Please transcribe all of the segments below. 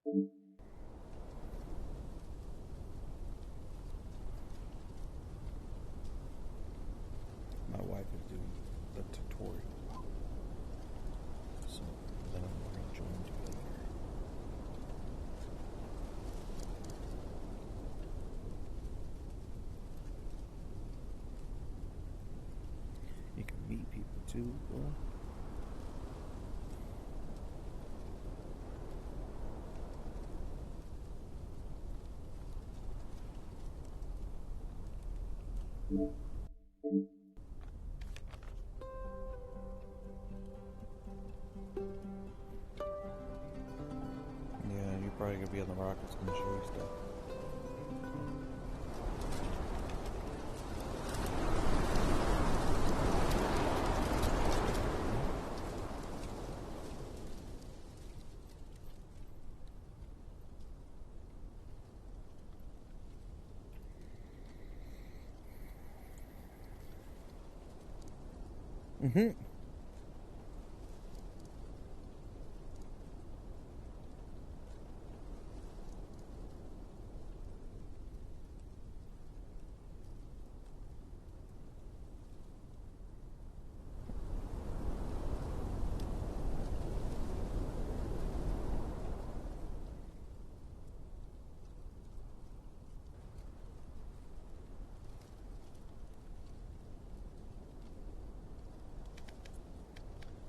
My wife is doing the tutorial, so then I'm going to join together. You can meet people too, bro. Yeah, you're probably gonna be on the rockets and show you stuff. Mm-hmm.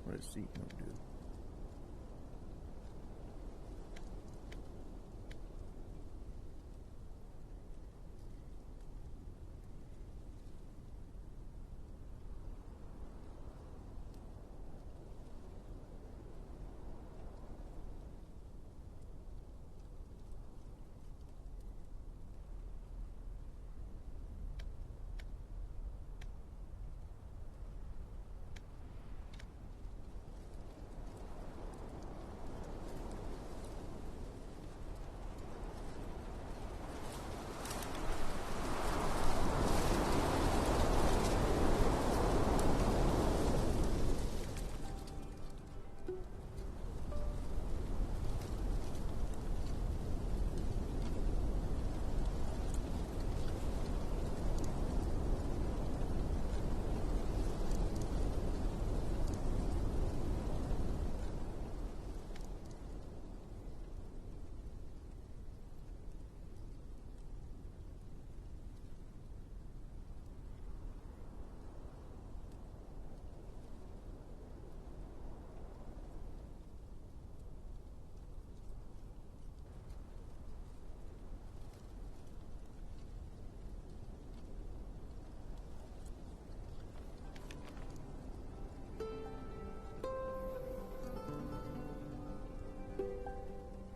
What is seat gonna do?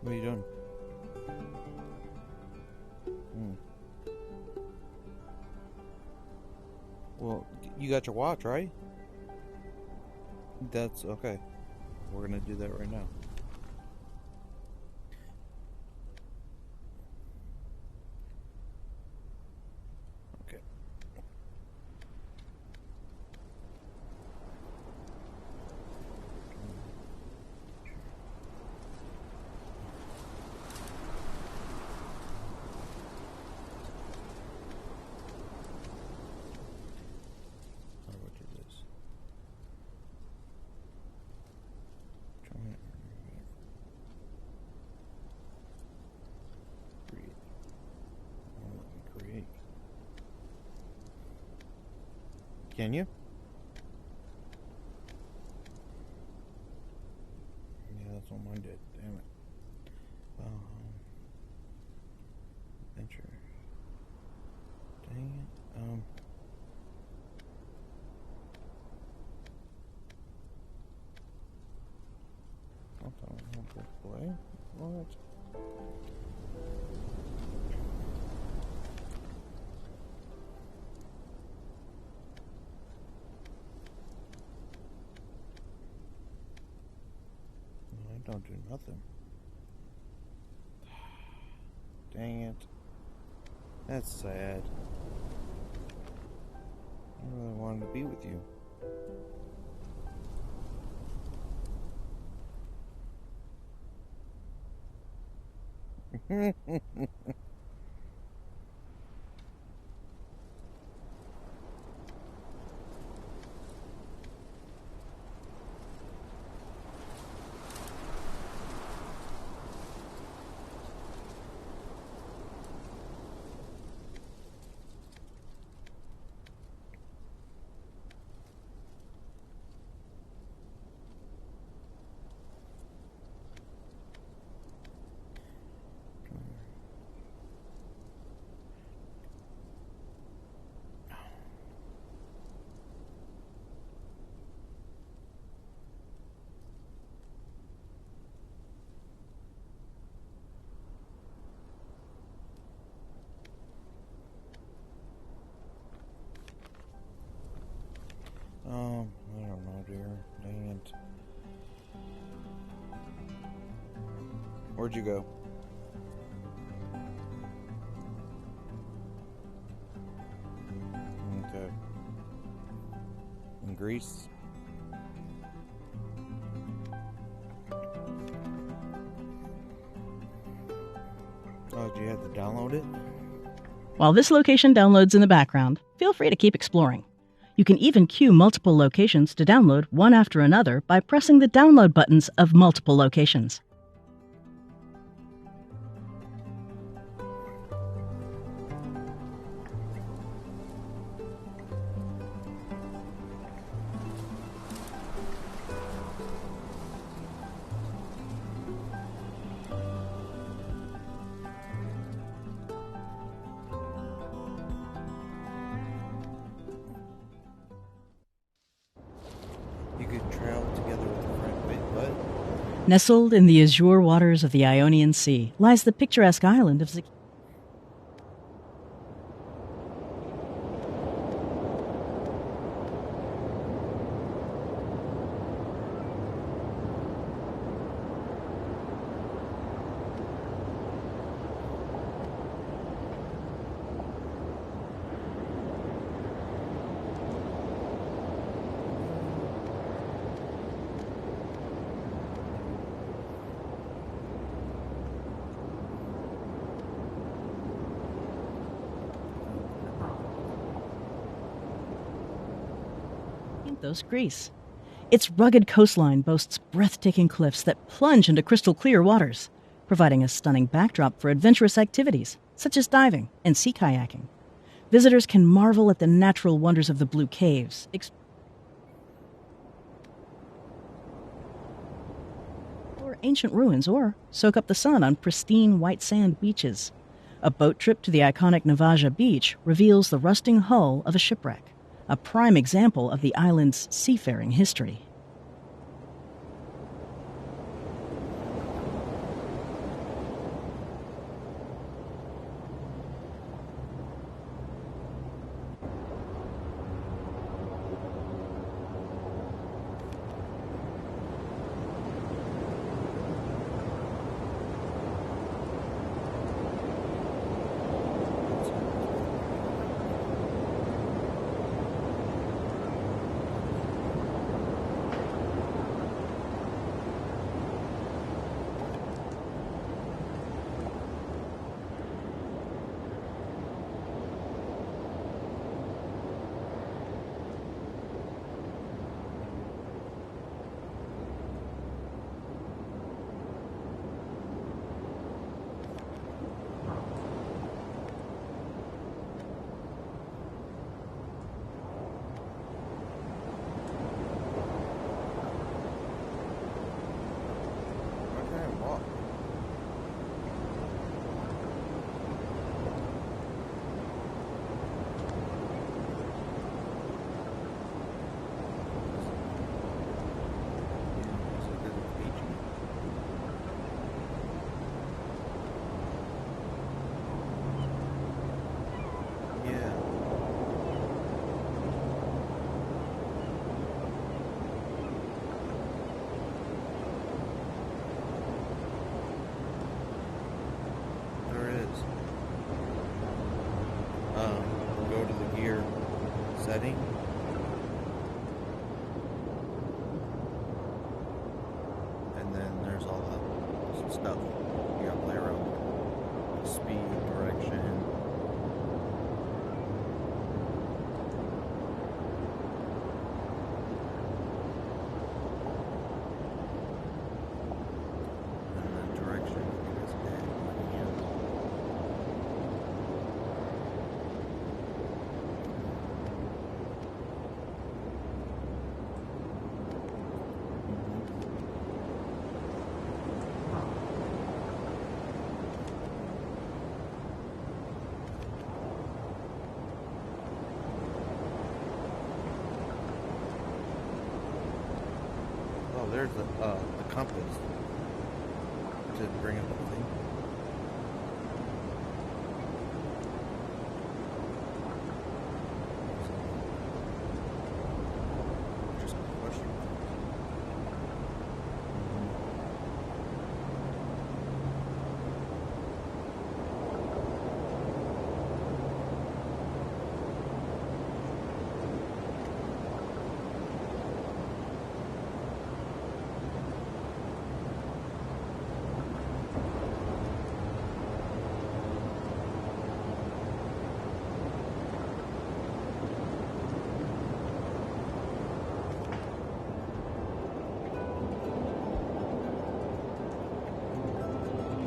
What are you doing? Well, you got your watch, right? That's okay. We're gonna do that right now. Okay. How do I do this? Try it. Create. Won't let me create. Can you? Yeah, that's what mine did. Damn it. Adventure. Dang it. I'll tell me how to play. What? No, I don't do nothing. Dang it. That's sad. I really wanted to be with you. I don't know, dear. Dang it. Where'd you go? Okay. In Greece? Oh, did you have to download it? While this location downloads in the background, feel free to keep exploring. You can even queue multiple locations to download one after another by pressing the download buttons of multiple locations. You could travel together with a friend. Wait, what? Nestled in the azure waters of the Ionian Sea lies the picturesque island of Zakynthos. Greece. Its rugged coastline boasts breathtaking cliffs that plunge into crystal clear waters, providing a stunning backdrop for adventurous activities such as diving and sea kayaking. Visitors can marvel at the natural wonders of the blue caves, explore ancient ruins, or soak up the sun on pristine white sand beaches. A boat trip to the iconic Navaja beach reveals the rusting hull of a shipwreck, a prime example of the island's seafaring history. Go to the gear setting. And then there's all the stuff you gotta play around with. speed, direction. And the direction is bad. Oh, there's the compass to bring up the thing. Just a question.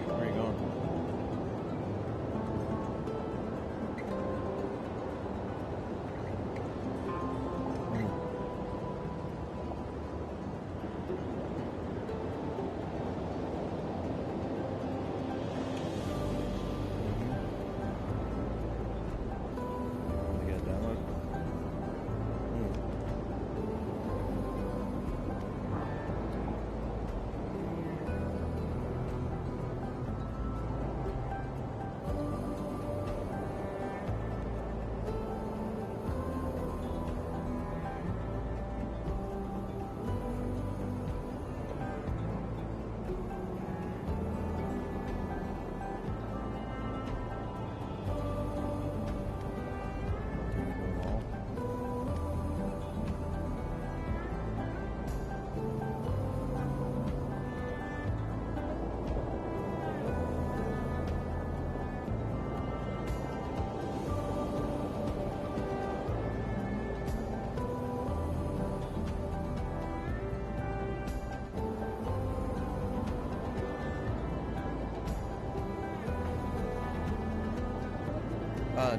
Where are you going? You got that one?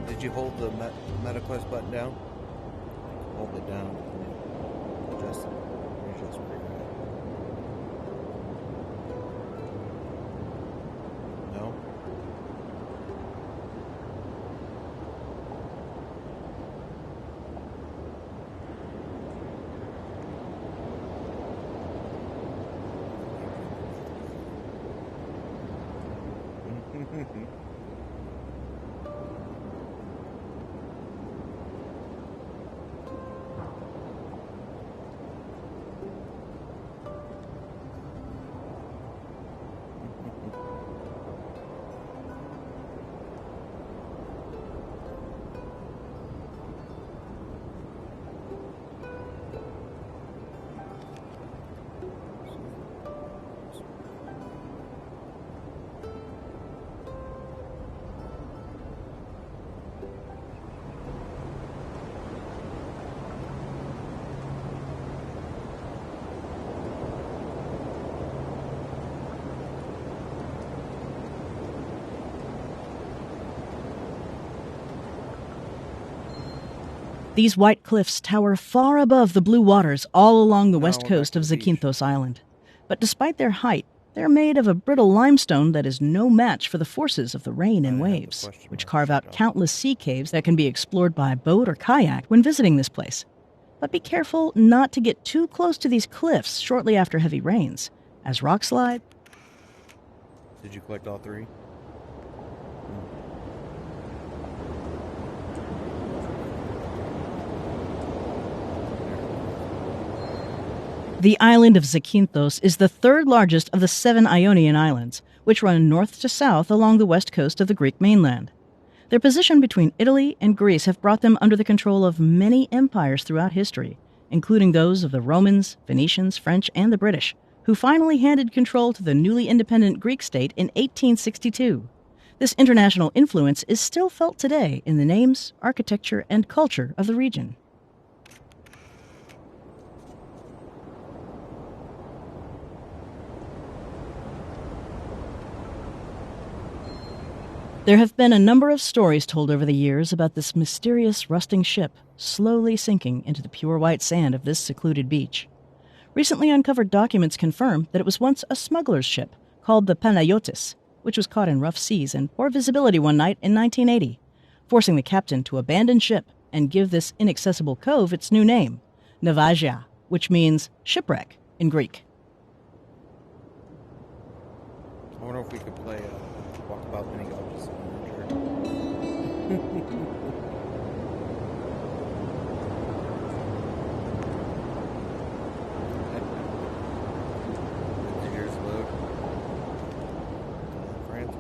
Did you hold the MetaQuest button down? Hold it down. Adjust it. Adjust it. No? These white cliffs tower far above the blue waters all along the west coast of Zakynthos Island. But despite their height, they're made of a brittle limestone that is no match for the forces of the rain and waves, which carve out countless sea caves that can be explored by boat or kayak when visiting this place. But be careful not to get too close to these cliffs shortly after heavy rains, as rock slide... Did you collect all three? The island of Zakynthos is the third largest of the 7 Ionian islands, which run north to south along the west coast of the Greek mainland. Their position between Italy and Greece have brought them under the control of many empires throughout history, including those of the Romans, Phoenicians, French, and the British, who finally handed control to the newly independent Greek state in 1862. This international influence is still felt today in the names, architecture, and culture of the region. There have been a number of stories told over the years about this mysterious rusting ship slowly sinking into the pure white sand of this secluded beach. Recently uncovered documents confirm that it was once a smuggler's ship called the Panayotis, which was caught in rough seas and poor visibility one night in 1980, forcing the captain to abandon ship and give this inaccessible cove its new name, Navagia, which means shipwreck in Greek. I wonder if we could play Walkabout Mini Golf just in Here's load. France.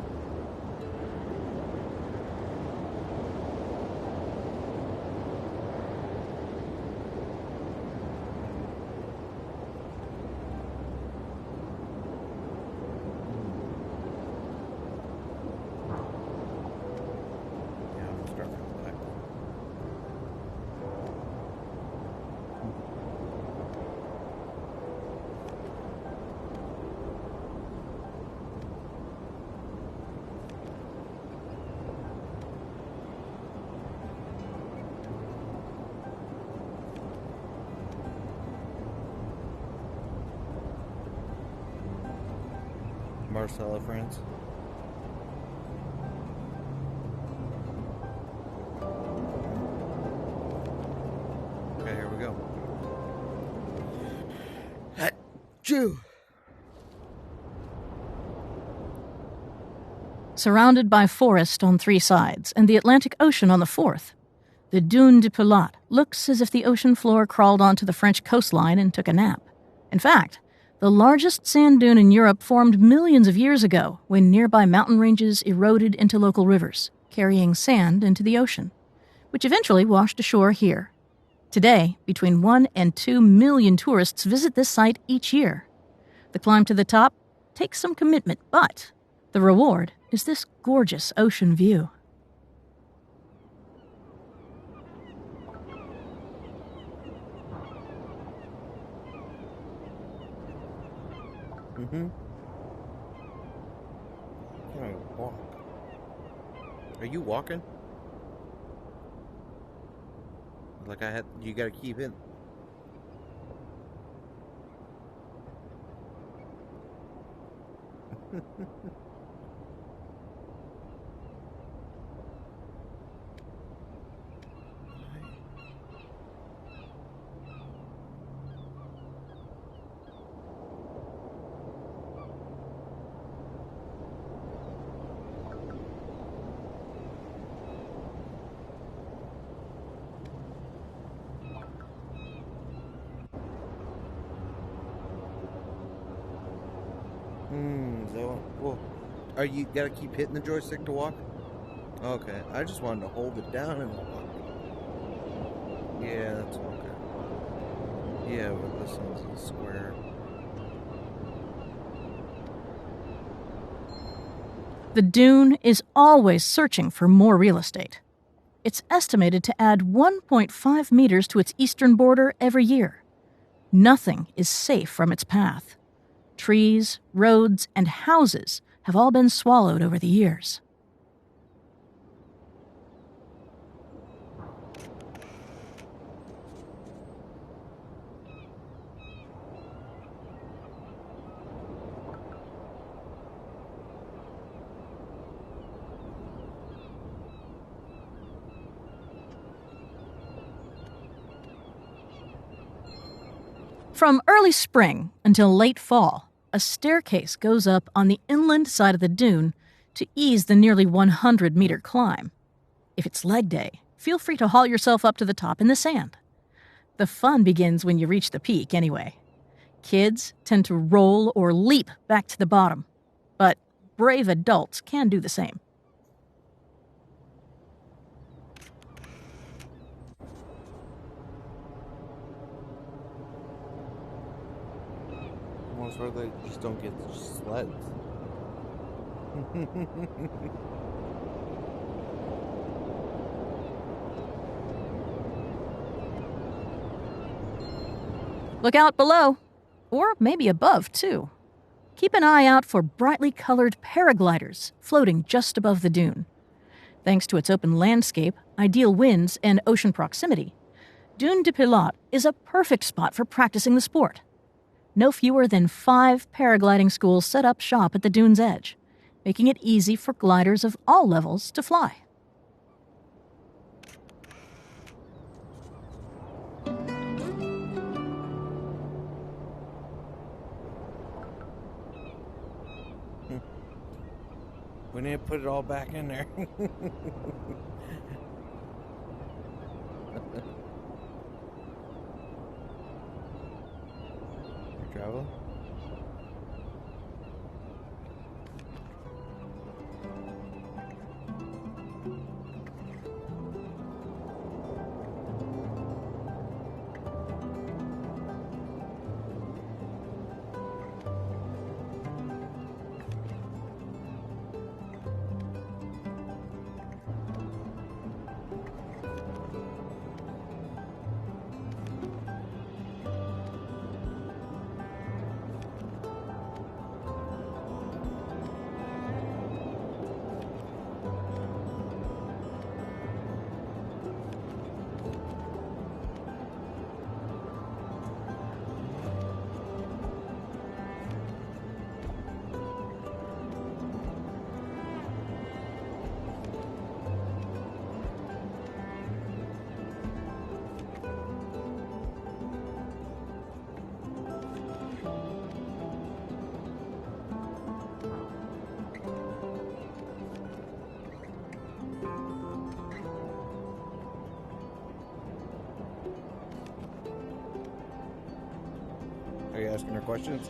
Marcella, France. Okay, here we go. Achoo! Surrounded by forest on 3 sides and the Atlantic Ocean on the 4th, the Dune de Pilat looks as if the ocean floor crawled onto the French coastline and took a nap. In fact, the largest sand dune in Europe formed millions of years ago when nearby mountain ranges eroded into local rivers, carrying sand into the ocean, which eventually washed ashore here. Today, between 1 and 2 million tourists visit this site each year. The climb to the top takes some commitment, but the reward is this gorgeous ocean view. Mm-hmm. Can I walk? Are you walking? Like you gotta keep it. Well, are you gotta keep hitting the joystick to walk? Okay, I just wanted to hold it down and walk. Yeah, that's okay. Yeah, but this one's a square. The dune is always searching for more real estate. It's estimated to add 1.5 meters to its eastern border every year. Nothing is safe from its path. Trees, roads, and houses have all been swallowed over the years. From early spring until late fall, a staircase goes up on the inland side of the dune to ease the nearly 100-meter climb. If it's leg day, feel free to haul yourself up to the top in the sand. The fun begins when you reach the peak anyway. Kids tend to roll or leap back to the bottom, but brave adults can do the same. Almost where they just don't get sleds. Look out below, or maybe above, too. Keep an eye out for brightly colored paragliders floating just above the dune. Thanks to its open landscape, ideal winds, and ocean proximity, Dune de Pilote is a perfect spot for practicing the sport. No fewer than 5 paragliding schools set up shop at the dune's edge, making it easy for gliders of all levels to fly. We need to put it all back in there. Travel. Are you asking her questions?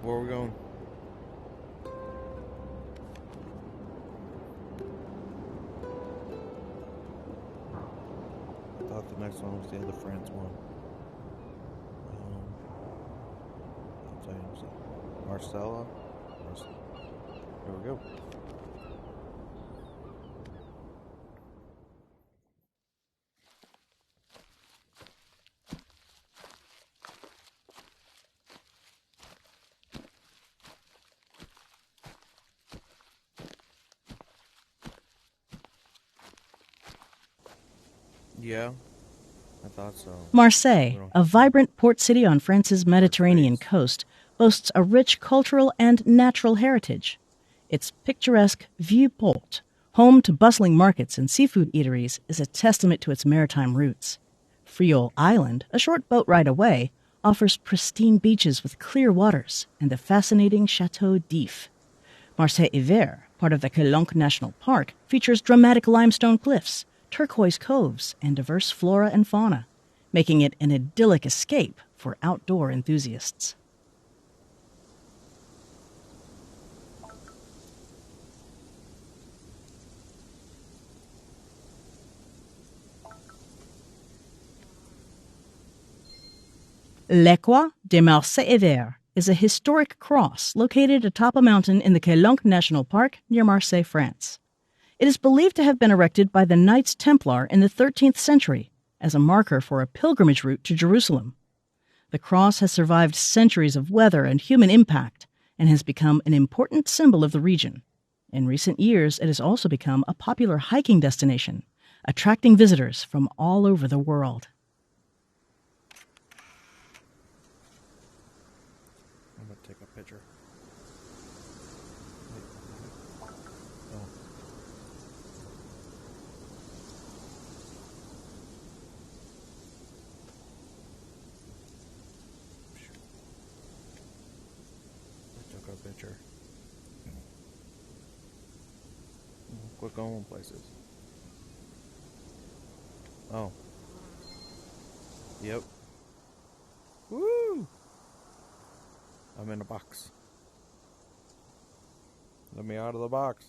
Where are we going? I thought the next one was the other France one. I'll tell you in a second. Marcella? There we go. Yeah, I thought so. Marseille, a vibrant port city on France's Mediterranean coast, boasts a rich cultural and natural heritage. Its picturesque Vieux-Port, home to bustling markets and seafood eateries, is a testament to its maritime roots. Friol Island, a short boat ride away, offers pristine beaches with clear waters and the fascinating Chateau d'If. Marseille-Hiver, part of the Calanque National Park, features dramatic limestone cliffs, turquoise coves, and diverse flora and fauna, making it an idyllic escape for outdoor enthusiasts. L'Équois de Marseille-Hiver is a historic cross located atop a mountain in the Calanque National Park near Marseille, France. It is believed to have been erected by the Knights Templar in the 13th century as a marker for a pilgrimage route to Jerusalem. The cross has survived centuries of weather and human impact and has become an important symbol of the region. In recent years, it has also become a popular hiking destination, attracting visitors from all over the world. I'm going to take a picture. Oh. I took a picture. Quit going places. Oh. Yep. Woo! I'm in a box. Let me out of the box.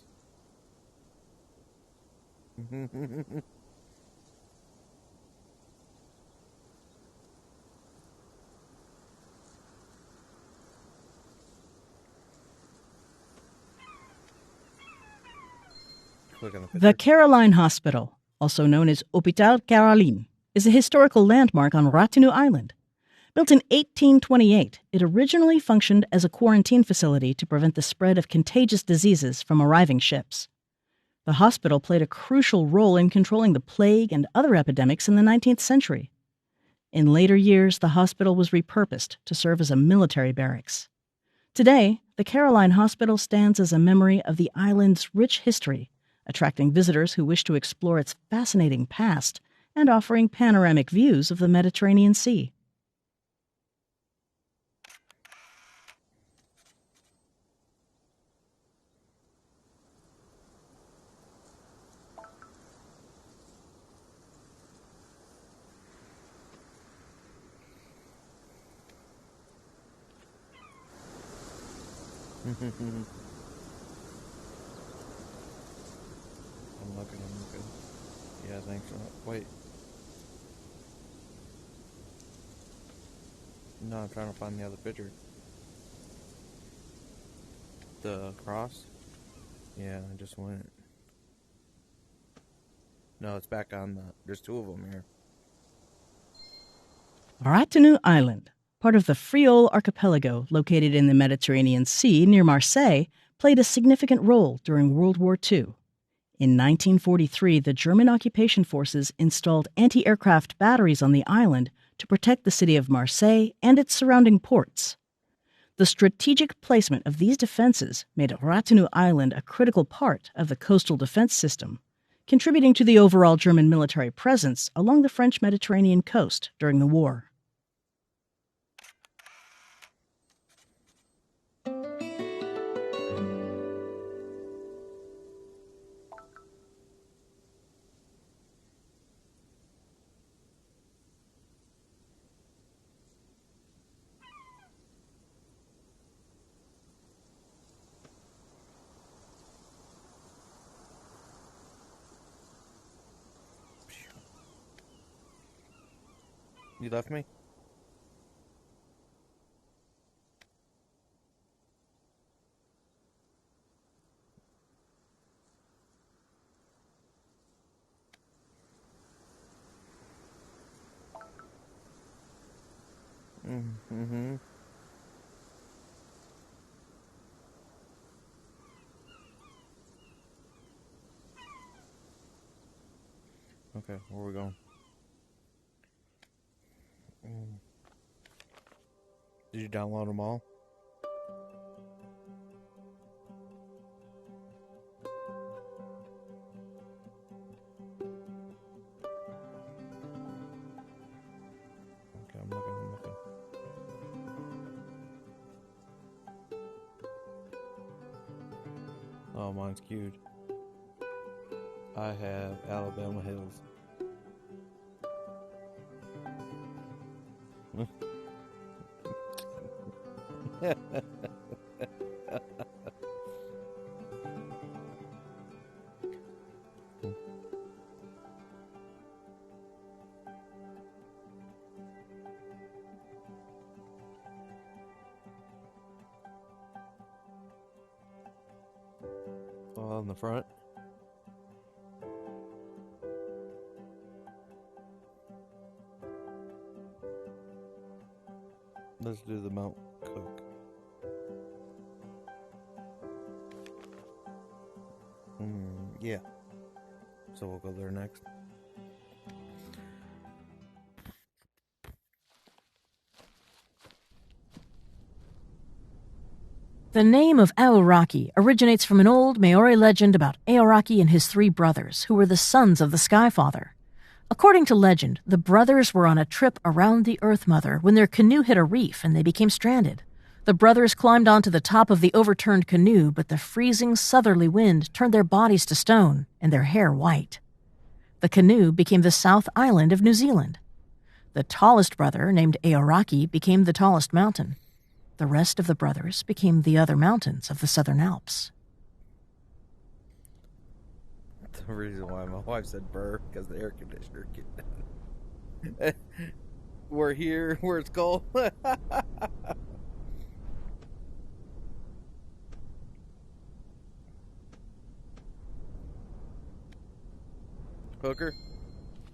Click on the picture. The Caroline Hospital, also known as Hôpital Caroline, is a historical landmark on Ratonneau Island. Built in 1828, it originally functioned as a quarantine facility to prevent the spread of contagious diseases from arriving ships. The hospital played a crucial role in controlling the plague and other epidemics in the 19th century. In later years, the hospital was repurposed to serve as a military barracks. Today, the Caroline Hospital stands as a memory of the island's rich history, attracting visitors who wish to explore its fascinating past and offering panoramic views of the Mediterranean Sea. I'm looking. Yeah, thanks. Wait. No, I'm trying to find the other picture. The cross? Yeah, I just went. No, it's back on the... There's two of them here. Ratonneau Island, part of the Frioul archipelago located in the Mediterranean Sea near Marseille, played a significant role during World War II. In 1943, the German occupation forces installed anti-aircraft batteries on the island to protect the city of Marseille and its surrounding ports. The strategic placement of these defenses made Ratonneau Island a critical part of the coastal defense system, contributing to the overall German military presence along the French Mediterranean coast during the war. You left me? Mm-hmm. Okay, where are we going? Did you download them all? Okay, I'm looking. Oh, mine's queued. I have Alabama Hills. All in the front. Let's do the Mount Cook. Yeah. So we'll go there next. The name of Aoraki originates from an old Maori legend about Aoraki and his 3 brothers, who were the sons of the Sky Father. According to legend, the brothers were on a trip around the Earth Mother when their canoe hit a reef and they became stranded. The brothers climbed onto the top of the overturned canoe, but the freezing southerly wind turned their bodies to stone and their hair white. The canoe became the South Island of New Zealand. The tallest brother, named Aoraki, became the tallest mountain. The rest of the brothers became the other mountains of the Southern Alps. The reason why my wife said burr, because the air conditioner kicked in. We're here where it's cold. Hooker?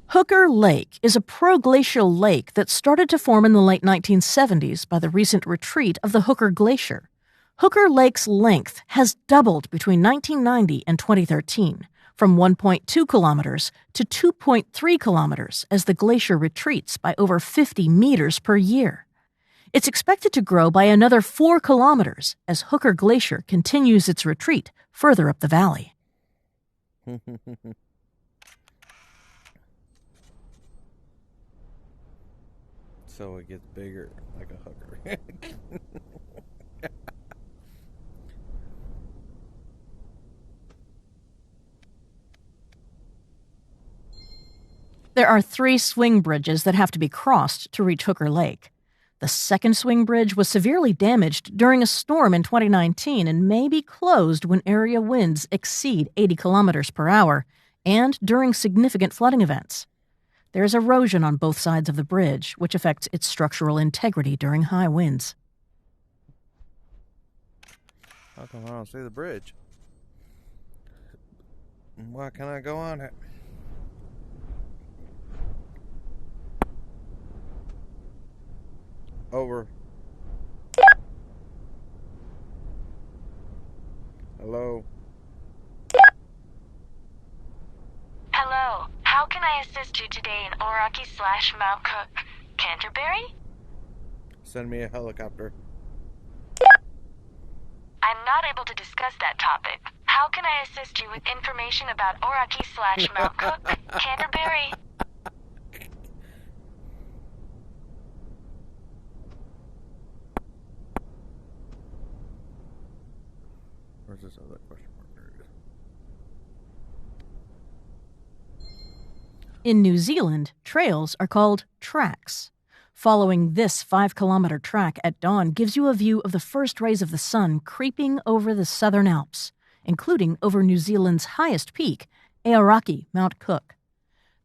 Hooker Lake is a proglacial lake that started to form in the late 1970s by the recent retreat of the Hooker Glacier. Hooker Lake's length has doubled between 1990 and 2013, from 1.2 kilometers to 2.3 kilometers as the glacier retreats by over 50 meters per year. It's expected to grow by another 4 kilometers as Hooker Glacier continues its retreat further up the valley. So it gets bigger, like a hooker. There are 3 swing bridges that have to be crossed to reach Hooker Lake. The second swing bridge was severely damaged during a storm in 2019 and may be closed when area winds exceed 80 kilometers per hour and during significant flooding events. There is erosion on both sides of the bridge, which affects its structural integrity during high winds. How come I don't see the bridge? Why can't I go on it? Over. Hello? Hello, how can I assist you today in Aoraki/Mount Cook, Canterbury? Send me a helicopter. I'm not able to discuss that topic. How can I assist you with information about Aoraki/Mount Cook, Canterbury? Where's this other question mark? There it is. In New Zealand, trails are called tracks. Following this 5-kilometer track at dawn gives you a view of the first rays of the sun creeping over the Southern Alps, including over New Zealand's highest peak, Aoraki, Mount Cook.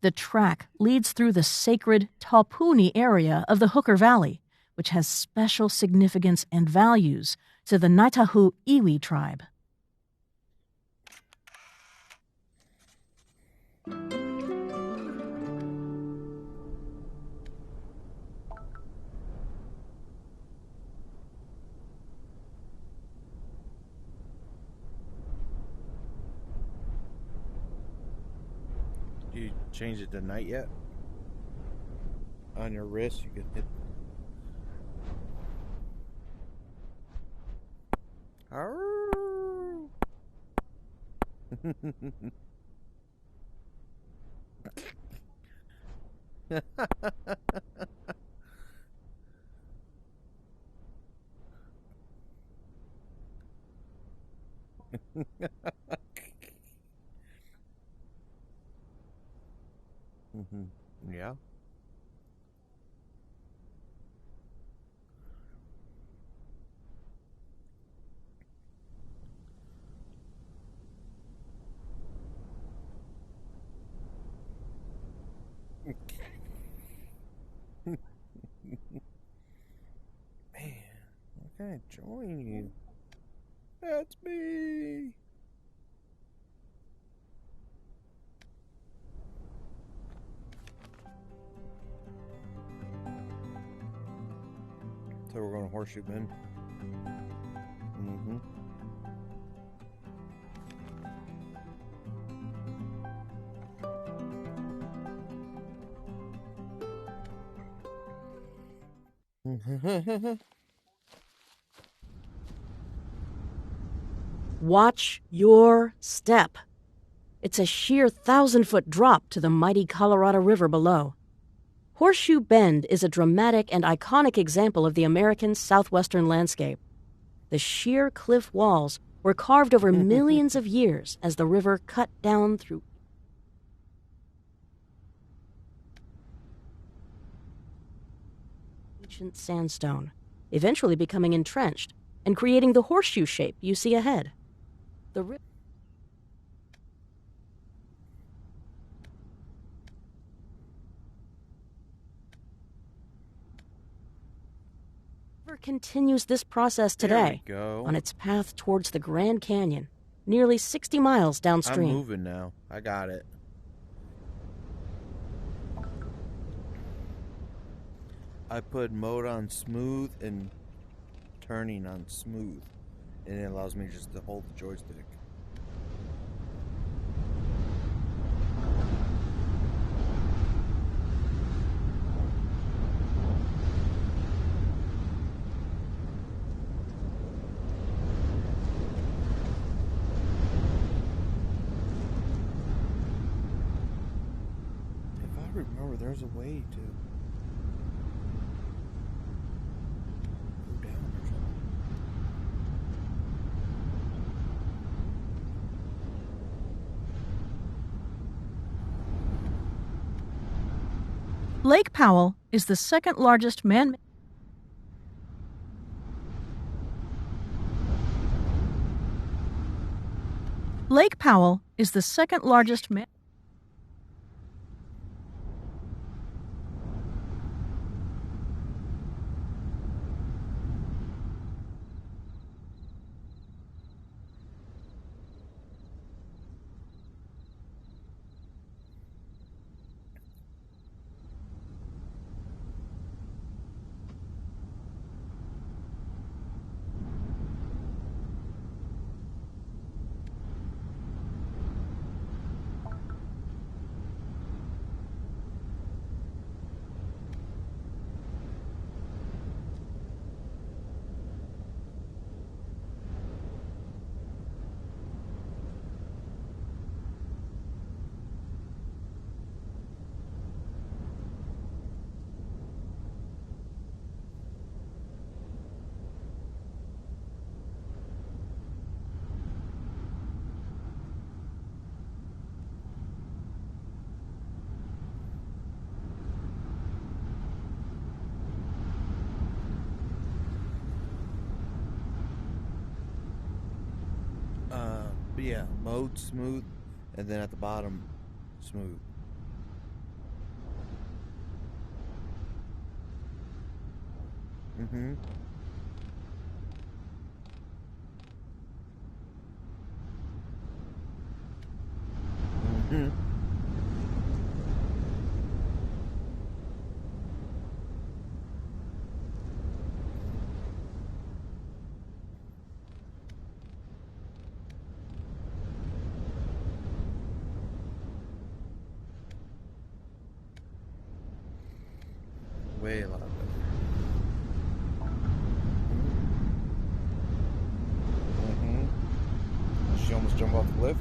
The track leads through the sacred Taupuni area of the Hooker Valley, which has special significance and values to the Ngaitahu Iwi tribe. You changed it to night yet? On your wrist, you can hit. Arrgh. Yeah. Man, I can't join you. That's me. So we're going to Horseshoe Bend. Watch your step. It's a sheer 1,000-foot drop to the mighty Colorado River below. Horseshoe Bend is a dramatic and iconic example of the American southwestern landscape. The sheer cliff walls were carved over millions of years as the river cut down through ancient sandstone, eventually becoming entrenched and creating the horseshoe shape you see ahead. The river continues this process today on its path towards the Grand Canyon, nearly 60 miles downstream. I'm moving now. I got it. I put mode on smooth and turning on smooth, and it allows me just to hold the joystick. Remember, there's a way to go down or something. Lake Powell is the second largest man-made Lake Powell is the second largest man Yeah, mode smooth, and then at the bottom, smooth. Mm-hmm. Mm-hmm. Way a lot better. Mm-hmm. Did she almost jump off the cliff?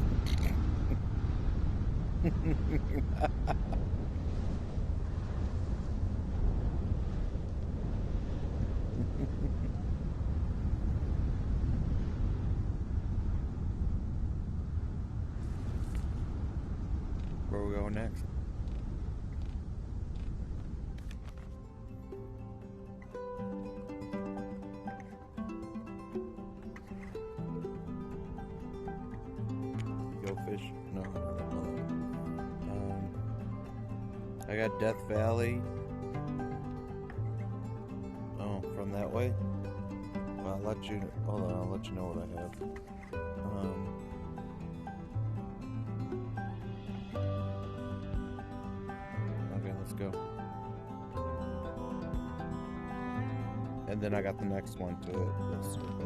Where are we going next? Go fish? No, I don't know. I got Death Valley. Oh, from that way? Well, I'll let you. Hold on, I'll let you know what I have. Okay, let's go. And then I got the next one to it. Let's grab a...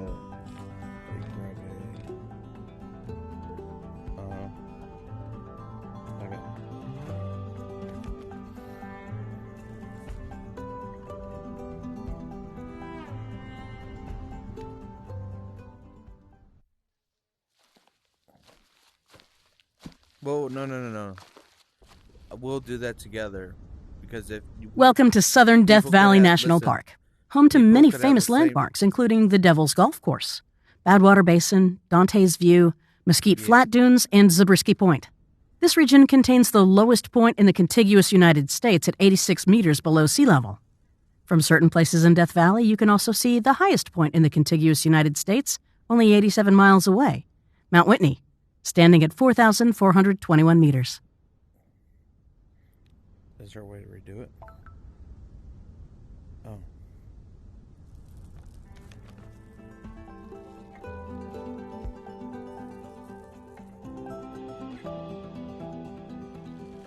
okay. Well, no. We'll do that together. Because if you, Welcome to Southern Death Valley National Park, home to many could have famous the same- landmarks, including the Devil's Golf Course, Badwater Basin, Dante's View, Mesquite Flat Dunes, and Zabriskie Point. This region contains the lowest point in the contiguous United States at 86 meters below sea level. From certain places in Death Valley, you can also see the highest point in the contiguous United States, only 87 miles away, Mount Whitney, standing at 4,421 meters. Is there a way to redo it? Oh.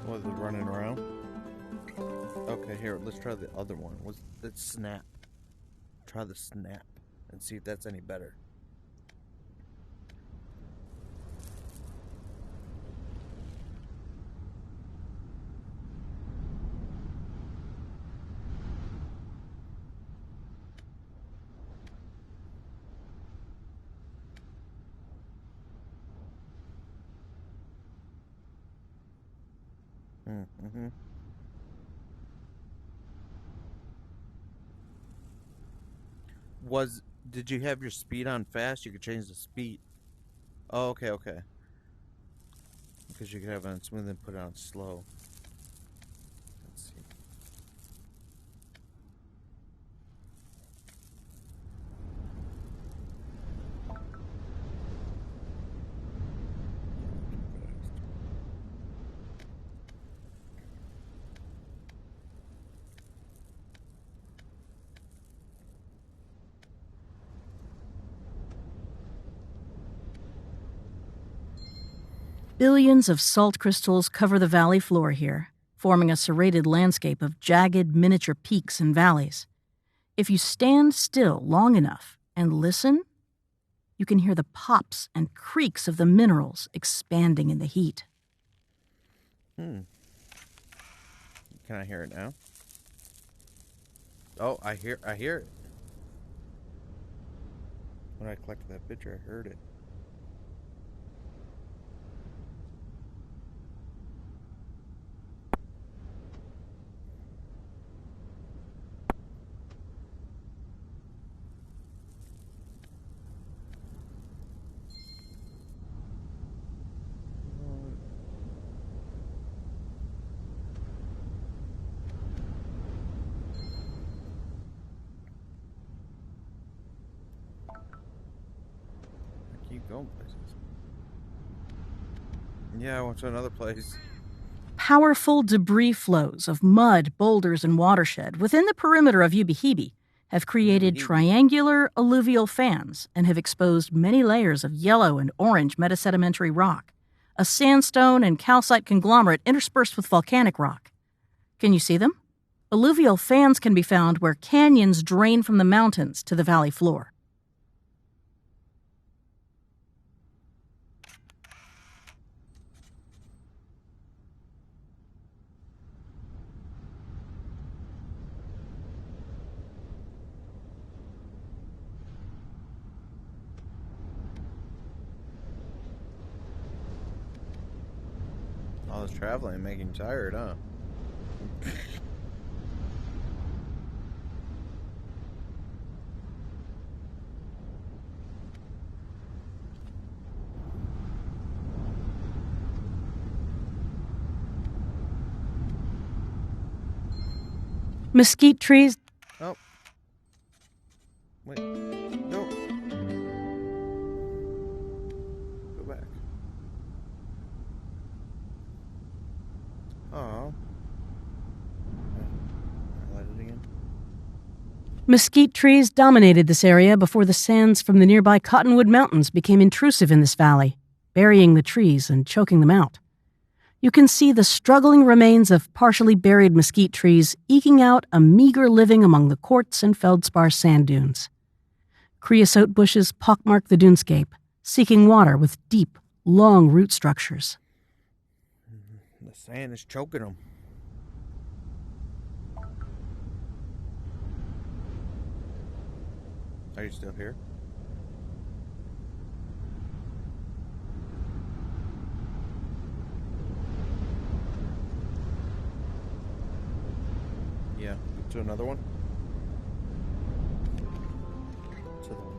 Was it running around? Okay, here, let's try the other one. Was it snap? Try the snap and see if that's any better. Mm-hmm. Did you have your speed on fast? You could change the speed. Oh, okay. Because you could have it on smooth and put it on slow. Let's see. Billions of salt crystals cover the valley floor here, forming a serrated landscape of jagged miniature peaks and valleys. If you stand still long enough and listen, you can hear the pops and creaks of the minerals expanding in the heat. Can I hear it now? Oh, I hear it. When I collected that picture, I heard it. Keep going places. Yeah, I went to another place. Powerful debris flows of mud, boulders, and watershed within the perimeter of Ubehebe have created triangular alluvial fans and have exposed many layers of yellow and orange metasedimentary rock, a sandstone and calcite conglomerate interspersed with volcanic rock. Can you see them? Alluvial fans can be found where canyons drain from the mountains to the valley floor. All this traveling making you tired, huh? Mesquite trees. Oh. Wait. No. Go back. Oh. Highlight it again. Mesquite trees dominated this area before the sands from the nearby Cottonwood Mountains became intrusive in this valley, burying the trees and choking them out. You can see the struggling remains of partially buried mesquite trees eking out a meager living among the quartz and feldspar sand dunes. Creosote bushes pockmark the dunescape, seeking water with deep, long root structures. The sand is choking them. Are you still here? Yeah, to another one. To the one.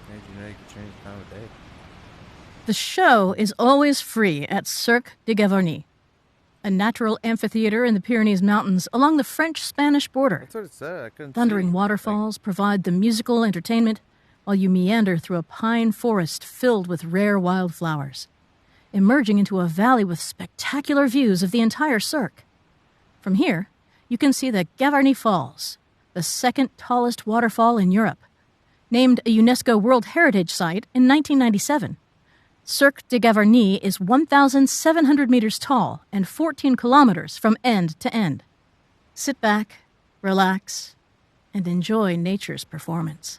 Did you know you could change the time of day? The show is always free at Cirque de Gavarnie, a natural amphitheater in the Pyrenees Mountains along the French-Spanish border. That's what it said. I couldn't Thundering see. waterfalls provide the musical entertainment while you meander through a pine forest filled with rare wildflowers, emerging into a valley with spectacular views of the entire Cirque. From here, you can see the Gavarnie Falls, the second tallest waterfall in Europe. Named a UNESCO World Heritage Site in 1997, Cirque de Gavarnie is 1,700 meters tall and 14 kilometers from end to end. Sit back, relax, and enjoy nature's performance.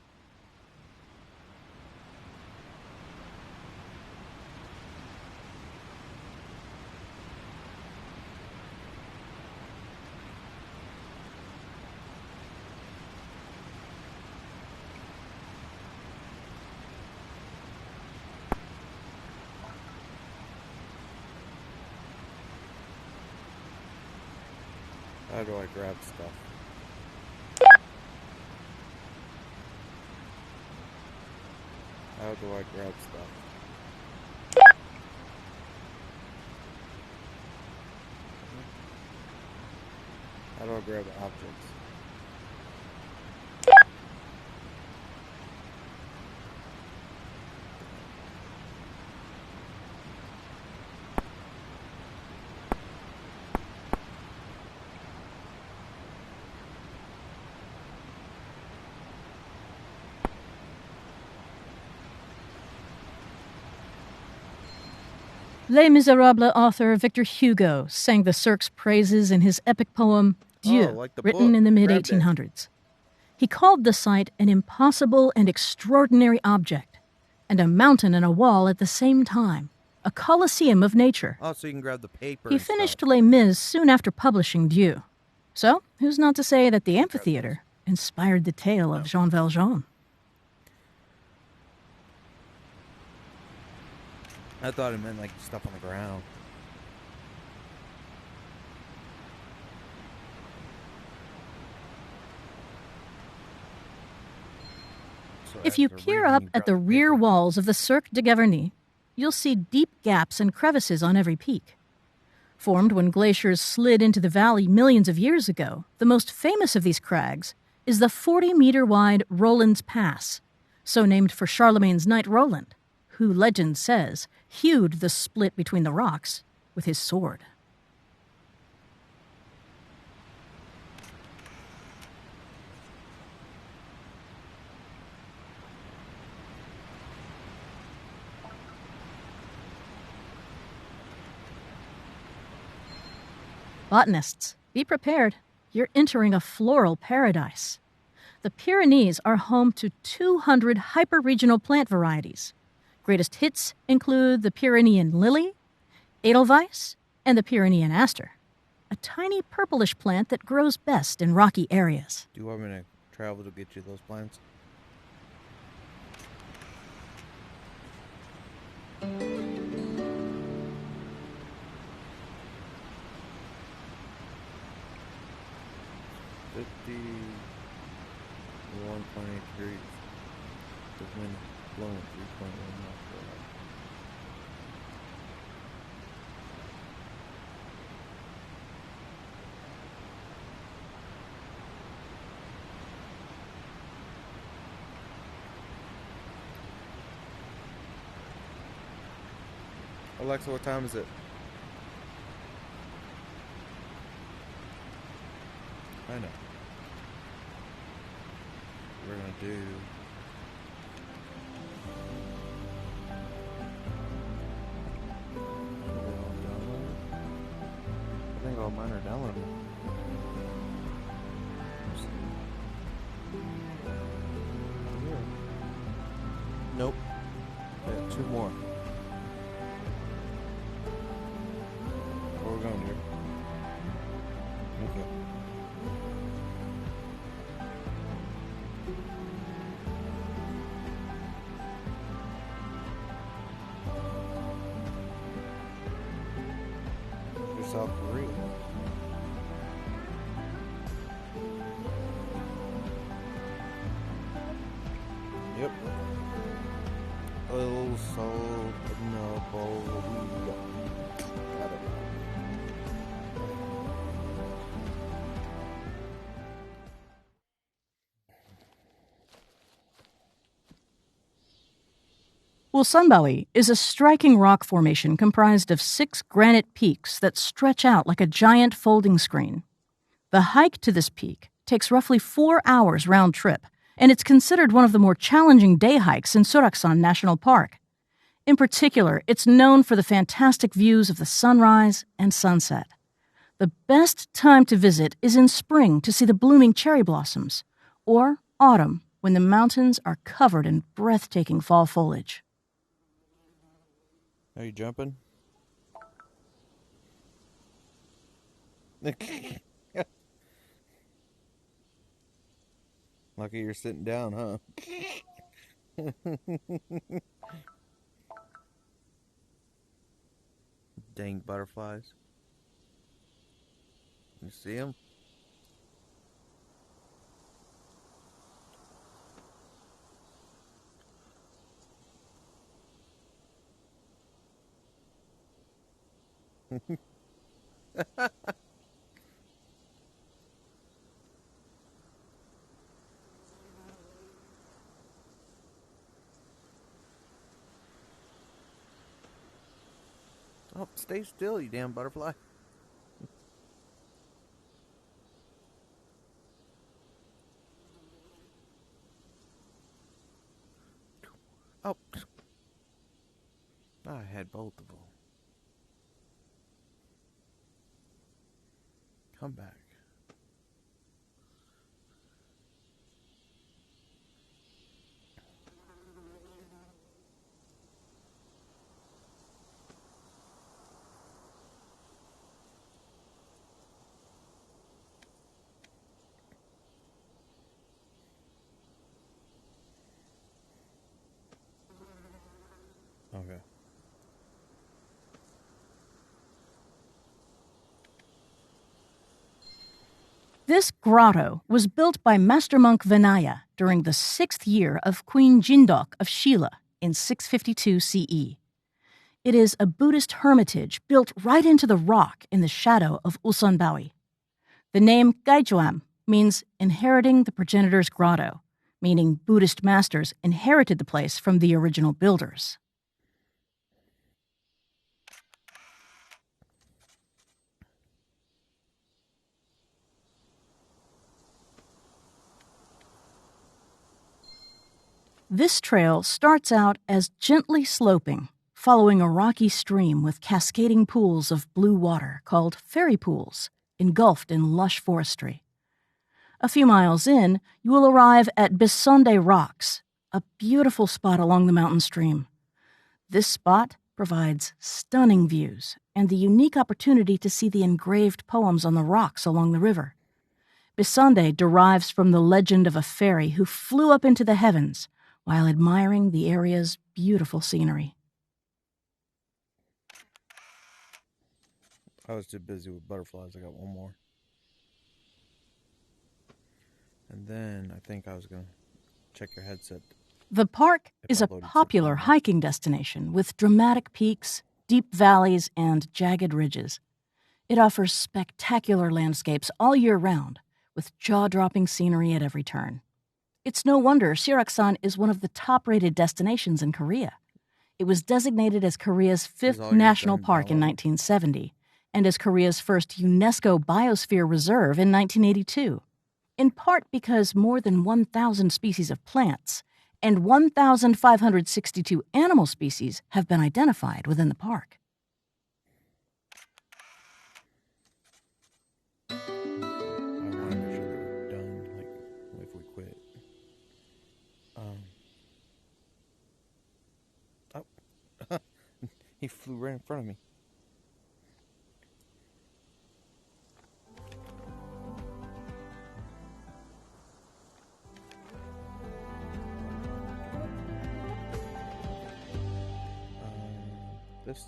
How do I grab stuff? How do I grab stuff? How do I grab objects? Les Miserables author Victor Hugo sang the Cirque's praises in his epic poem Dieu, like the written book. in the Grabbed it. mid-1800s. He called the site an impossible and extraordinary object, and a mountain and a wall at the same time, a colosseum of nature. Oh, so you can grab the paper. He and finished stuff. Les Mis soon after publishing Dieu. So, who's not to say that the amphitheater inspired the tale of Jean Valjean? I thought it meant like stuff on the ground. So If you after peer reading, up you at the grab rear paper. walls of the Cirque de Gavarnie, you'll see deep gaps and crevices on every peak. Formed when glaciers slid into the valley millions of years ago, the most famous of these crags is the 40-meter-wide Roland's Pass, so named for Charlemagne's knight Roland, who, legend says, hewed the split between the rocks with his sword. Botanists, be prepared. You're entering a floral paradise. The Pyrenees are home to 200 hyper-regional plant varieties. Greatest hits include the Pyrenean lily, Edelweiss, and the Pyrenean aster, a tiny purplish plant that grows best in rocky areas. Do you want me to travel to get you those plants? $51.83. The wind blowing 3.1 miles per hour. Alexa, what time is it? I know. we're gonna do. I think all mine are downloaded. Here. Nope. Yeah, 2 more. Where are we going here? Okay. You're South Korea. Yep. A little salt in the bowl. I don't know. Ulsanbawi is a striking rock formation comprised of 6 granite peaks that stretch out like a giant folding screen. The hike to this peak takes roughly 4 hours round trip, and it's considered one of the more challenging day hikes in Suraksan National Park. In particular, it's known for the fantastic views of the sunrise and sunset. The best time to visit is in spring to see the blooming cherry blossoms, or autumn when the mountains are covered in breathtaking fall foliage. Are you jumping? Lucky you're sitting down, huh? Dang butterflies. You see them? Oh, stay still, you damn butterfly. Oh. I had both of them. Come back. Okay. This grotto was built by Master Monk Vinaya during the 6th year of Queen Jindok of Shila in 652 CE. It is a Buddhist hermitage built right into the rock in the shadow of Ulsanbawi. The name Gaichuam means inheriting the progenitor's grotto, meaning Buddhist masters inherited the place from the original builders. This trail starts out as gently sloping, following a rocky stream with cascading pools of blue water called fairy pools, engulfed in lush forestry. A few miles in, you will arrive at Bisonde Rocks, a beautiful spot along the mountain stream. This spot provides stunning views and the unique opportunity to see the engraved poems on the rocks along the river. Bisonde derives from the legend of a fairy who flew up into the heavens while admiring the area's beautiful scenery. I was too busy with butterflies. I got one more. And then I think I was going to check your headset. The park is a uploaded popular something. hiking destination with dramatic peaks, deep valleys, and jagged ridges. It offers spectacular landscapes all year round, with jaw-dropping scenery at every turn. It's no wonder Siraksan is one of the top-rated destinations in Korea. It was designated as Korea's 5th national park in 1970 and as Korea's first UNESCO Biosphere Reserve in 1982. in part because more than 1,000 species of plants and 1,562 animal species have been identified within the park. I want to make sure that we're done, like, if we quit. Oh. He flew right in front of me. This